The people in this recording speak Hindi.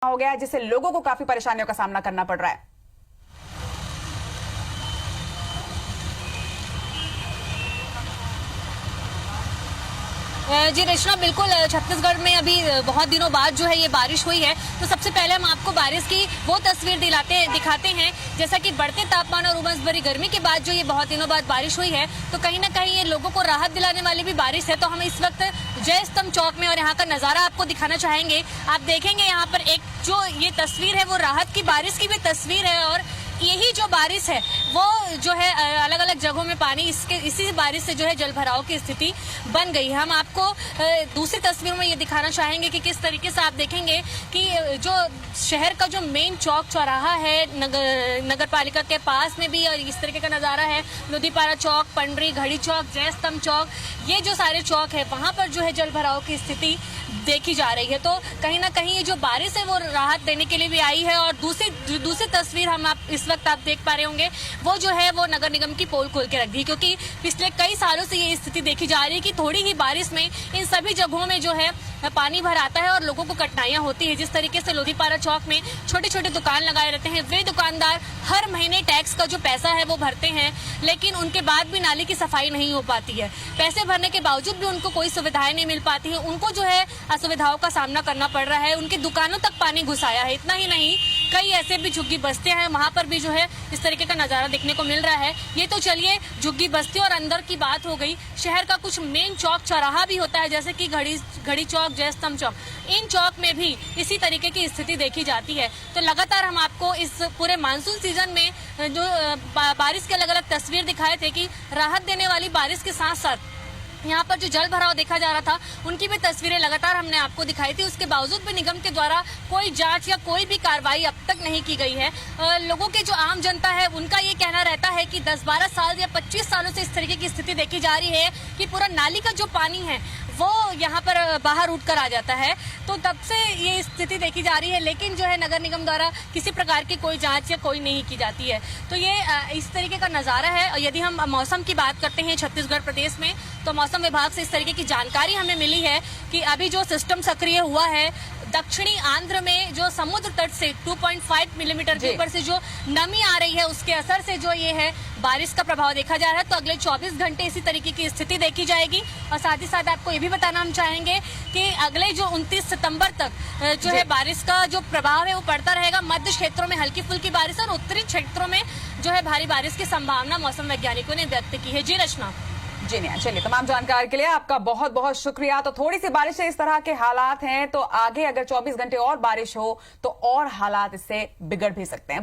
हो गया है, जिससे लोगों को काफी परेशानियों का सामना करना पड़ रहा है। जी रचना, बिल्कुल छत्तीसगढ़ में अभी बहुत दिनों बाद जो है ये बारिश हुई है। तो सबसे पहले हम आपको बारिश की वो तस्वीर दिखाते हैं। जैसा कि बढ़ते तापमान और उमस भरी गर्मी के बाद जो ये बहुत दिनों बाद बारिश हुई है, तो कहीं ना कहीं ये लोगों को राहत दिलाने वाली भी बारिश है। तो हम इस वक्त जय स्तंभ चौक में और यहाँ का नजारा आपको दिखाना चाहेंगे। आप देखेंगे यहाँ पर एक जो ये तस्वीर है वो राहत की बारिश की भी तस्वीर है, और यही जो बारिश है वो जो है अलग अलग जगहों में पानी इसी बारिश से जो है जल भराव की स्थिति बन गई है। हम आपको दूसरी तस्वीर में ये दिखाना चाहेंगे कि किस तरीके से आप देखेंगे कि जो शहर का जो मेन चौक चौराहा है नगर पालिका के पास में भी, और इस तरीके का नजारा है लोधीपारा चौक, पंडरी, घड़ी चौक, जय स्तंभ चौक, ये जो सारे चौक है वहां पर जो है जल भराव की स्थिति देखी जा रही है। तो कहीं ना कहीं ये जो बारिश है वो राहत देने के लिए भी आई है। और दूसरी तस्वीर हम इस वक्त आप देख पा रहे होंगे, वो जो है वो नगर निगम की पोल खोल के रख दी, क्योंकि पिछले कई सालों से ये स्थिति देखी जा रही है कि थोड़ी ही बारिश में इन सभी जगहों में जो है पानी भर आता है और लोगों को कठिनाइयां होती है। जिस तरीके से लोधीपारा चौक में छोटे छोटे दुकान लगाए रहते हैं, वे दुकानदार हर महीने टैक्स का जो पैसा है वो भरते हैं, लेकिन उनके बाद भी नाली की सफाई नहीं हो पाती है। पैसे भरने के बावजूद भी उनको कोई सुविधाएं नहीं मिल पाती है, उनको जो है असुविधाओं का सामना करना पड़ रहा है। उनकी दुकानों तक पानी घुस आया है। इतना ही नहीं, कई ऐसे भी झुग्गी बस्तियां हैं, वहां पर भी जो है इस तरीके का नजारा देखने को मिल रहा है। ये तो चलिए झुग्गी बस्ती और अंदर की बात हो गई। शहर का कुछ मेन चौक चौराहा भी होता है, जैसे कि घड़ी चौक, जय स्तंभ चौक, इन चौक में भी इसी तरीके की स्थिति देखी जाती है। तो लगातार हम आपको इस पूरे मानसून सीजन में जो बारिश के अलग अलग तस्वीर दिखाए थे कि राहत देने वाली बारिश के साथ साथ यहाँ पर जो जल भराव देखा जा रहा था उनकी भी तस्वीरें लगातार हमने आपको दिखाई थी। उसके बावजूद भी निगम के द्वारा कोई जांच या कोई भी कार्रवाई अब तक नहीं की गई है। लोगों के जो आम जनता है उनका ये कहना रहता है कि 10-12 साल या 25 सालों से इस तरीके की स्थिति देखी जा रही है कि पूरा नाली का जो पानी है वो यहाँ पर बाहर उठ कर आ जाता है। तो तब से ये स्थिति देखी जा रही है, लेकिन जो है नगर निगम द्वारा किसी प्रकार की कोई जांच या कोई नहीं की जाती है। तो ये इस तरीके का नजारा है। और यदि हम मौसम की बात करते हैं छत्तीसगढ़ प्रदेश में, तो मौसम विभाग से इस तरीके की जानकारी हमें मिली है कि अभी जो सिस्टम सक्रिय हुआ है दक्षिणी आंध्र में, जो समुद्र तट से 2.5 मिलीमीटर के ऊपर से जो नमी आ रही है उसके असर से जो ये है बारिश का प्रभाव देखा जा रहा है। तो अगले 24 घंटे इसी तरीके की स्थिति देखी जाएगी। और साथ ही साथ आपको ये भी बताना हम चाहेंगे कि अगले जो 29 सितंबर तक जो है बारिश का जो प्रभाव है वो पड़ता रहेगा। मध्य क्षेत्रों में हल्की फुल्की बारिश और उत्तरी क्षेत्रों में जो है भारी बारिश की संभावना मौसम वैज्ञानिकों ने व्यक्त की है। जी रचना। जी नहीं, चलिए, तमाम जानकारी के लिए आपका बहुत बहुत शुक्रिया। तो थोड़ी सी बारिश से इस तरह के हालात हैं, तो आगे अगर 24 घंटे और बारिश हो तो और हालात इससे बिगड़ भी सकते हैं।